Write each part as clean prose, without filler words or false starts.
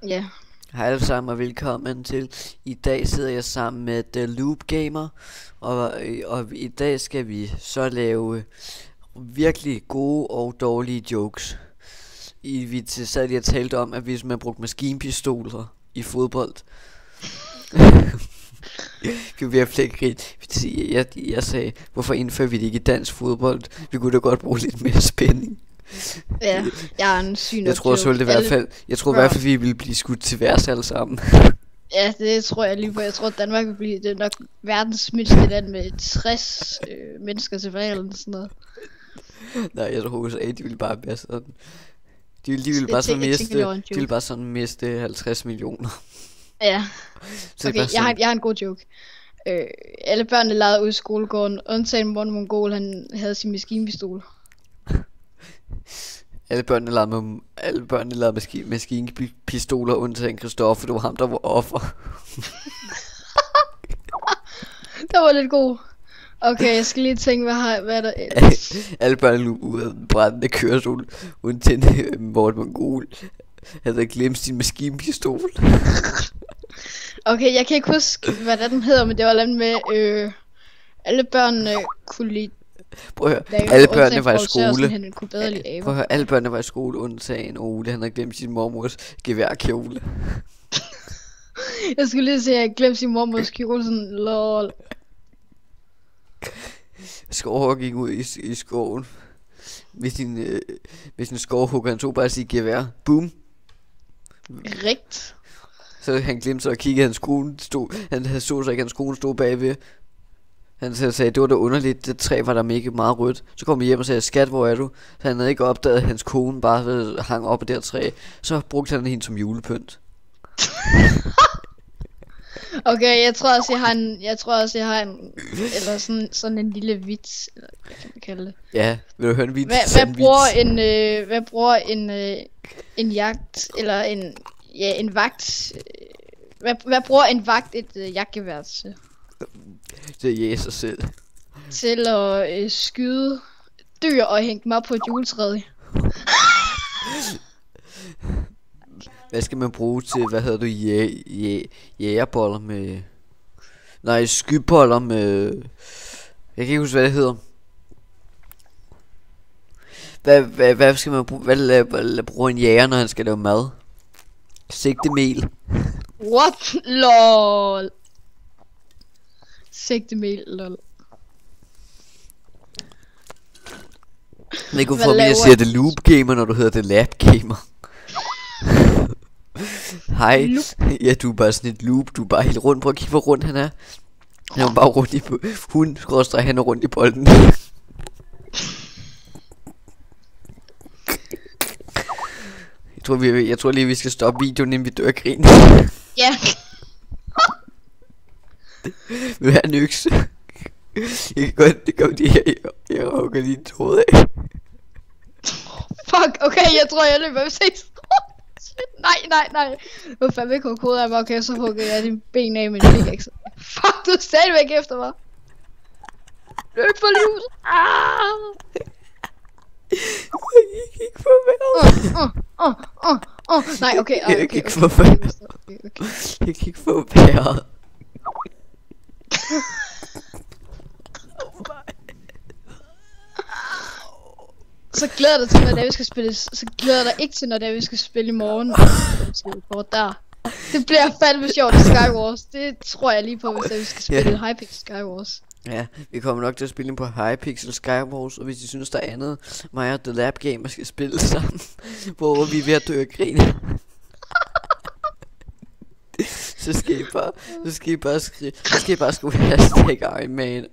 Ja, Hej alle sammen og velkommen til. I dag sidder jeg sammen med The Loop Gamer, og i dag skal vi så lave virkelig gode og dårlige jokes. Vi sad lige og talte om, at hvis man brugte maskinpistoler i fodbold, kan vi have flere grin. Jeg sagde, hvorfor indfører vi det ikke i dansk fodbold? Vi kunne da godt bruge lidt mere spænding. ja, jeg er en syg nok Jeg tror så joke. det i hvert fald. Jeg tror i hvert fald vi ville blive skudt til værs alle sammen. Ja, det tror jeg lige på. Jeg tror, at Danmark vil blive det er nok verdens mindste land med 60 mennesker til hver eller sådan noget. Nej, jeg tror USA, de ville bare være sådan. De ville bare Jeg sådan tænker, det var en miste, de joke. ville bare sådan miste 50 millioner. Ja, Så okay, jeg har en god joke. Alle børnene legede ude i skolegården, undtagen Morten Mongol, han havde sin maskinpistol. Alle børnene lavede maskinpistoler undtagen Christoffer. Det var ham, der var offer. Der var lidt god. Okay, jeg skal lige tænke, hvad er der Alle børnene løb ud af den brændende kørestol undtagen Morten Mongol. Havde glemt sin maskinpistol. Okay, jeg kan ikke huske, hvad den hedder, men det var noget med, alle børnene kunne lide Prøv at høre, lave, alle undtagen børnene var i Paul skole. Sersen, han kunne bedre lide aber. Prøv at høre, alle børnene var i skole undtagen Ole. Han havde glemt sin mormors geværkjole. Jeg skulle lige se, at jeg glemte sin mormors kjole, sådan, lol. Skovhugger gik ud i skoven med sin skovhugger. Han tog bare sit gevær. Boom. Rigt. Så han glemte så at kigge, hans kone stod. Han havde så ikke, hans kone stod bagved. Han sagde, det var da underligt. Det træ var der mega meget rødt. Så kom vi hjem og sagde, skat, hvor er du? Så han havde ikke opdaget, at hans kone bare hang op af det her træ. Så brugte han hende som julepynt. Okay, jeg tror også, jeg har en, eller sådan en lille vits, eller hvad kan man kalde det? Ja, vil du høre en vits? Hvad bruger en jagt, eller en vagt, hvad bruger en vagt et jagtgevær til? Det er jæger sig selv. Til at skyde dyr og hænge dem op på et juletræ. Hvad skal man bruge til, hvad hedder du, jægerboller med... Nej, skyboller med... Jeg kan ikke huske, hvad det hedder. Hvad skal man bruge, hvad bruger en jæger, når han skal lave mad? Sigtemel. What? Lol. Sigtemel, lol. Jeg ikke Hvad hvorfor jeg laver siger det Loop Gamer, når du hedder det Lab Gamer. Hej. Ja, du er bare sådan et loop. Du er bare helt rundt. Prøv at kigge, hvor rundt han er. Han er bare rundt i... Han er rundt i bolden. Jeg tror lige, vi skal stoppe videoen, inden vi dør af grin. Ja. Vil du have en økse? Jeg kan godt, det kommer de her. Jeg hugger lige et hoved af. Fuck, okay, jeg tror, jeg løber. Nej. Hvor fanden vil jeg kode af mig? Okay, så hugger jeg din ben af med en pickaxe. Fuck, du er stadigvæk efter mig. Løb for livet. Jeg kan ikke få vejret. Nej, okay. Jeg kan ikke få vejret. Jeg kan ikke få vejret. Så glæder dig til, når det er, vi skal spille. Så glæder dig ikke til, når det er, vi skal spille i morgen. Der. Det bliver fandme sjovt i Skywars. Det tror jeg lige på, hvis det er, vi skal spille Hypixel Skywars. Ja, vi kommer nok til at spille ind på Hypixel Skywars. Og hvis I synes der er andet, mig og The Lab Gamer skal spille sammen, hvor vi er ved at dø af grin, så skal I bare skrive hashtag Ironman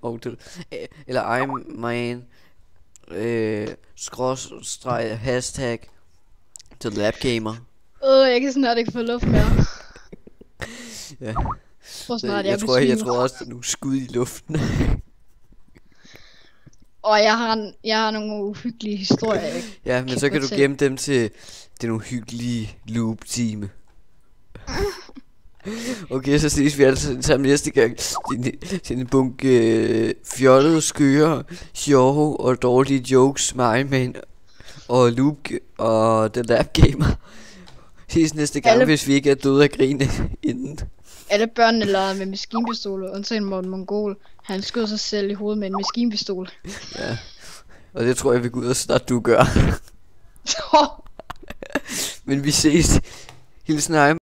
eller Ironman skråstreg hashtag The Lab Gamer. Jeg kan snart ikke få luft mere. Ja. Jeg tror også der er nogle skud i luften. Og jeg har nogle uhyggelige historier. Ja, men så kan du gemme dem til den uhyggelige loop-time. Okay, så ses vi altså sammen næste gang til en bunke fjollede, skøre, sjove og dårlige jokes med Iron Man og Luke og The Lab Gamer. Ses næste gang, hvis vi ikke er døde af grine inden. Alle børnene legede med maskinpistoler, undtagen Morten Mongol. Han skød sig selv i hovedet med en maskinpistol. Ja. Og det tror jeg, vi går ud og snart du gør. Men vi ses. Hilsen hej.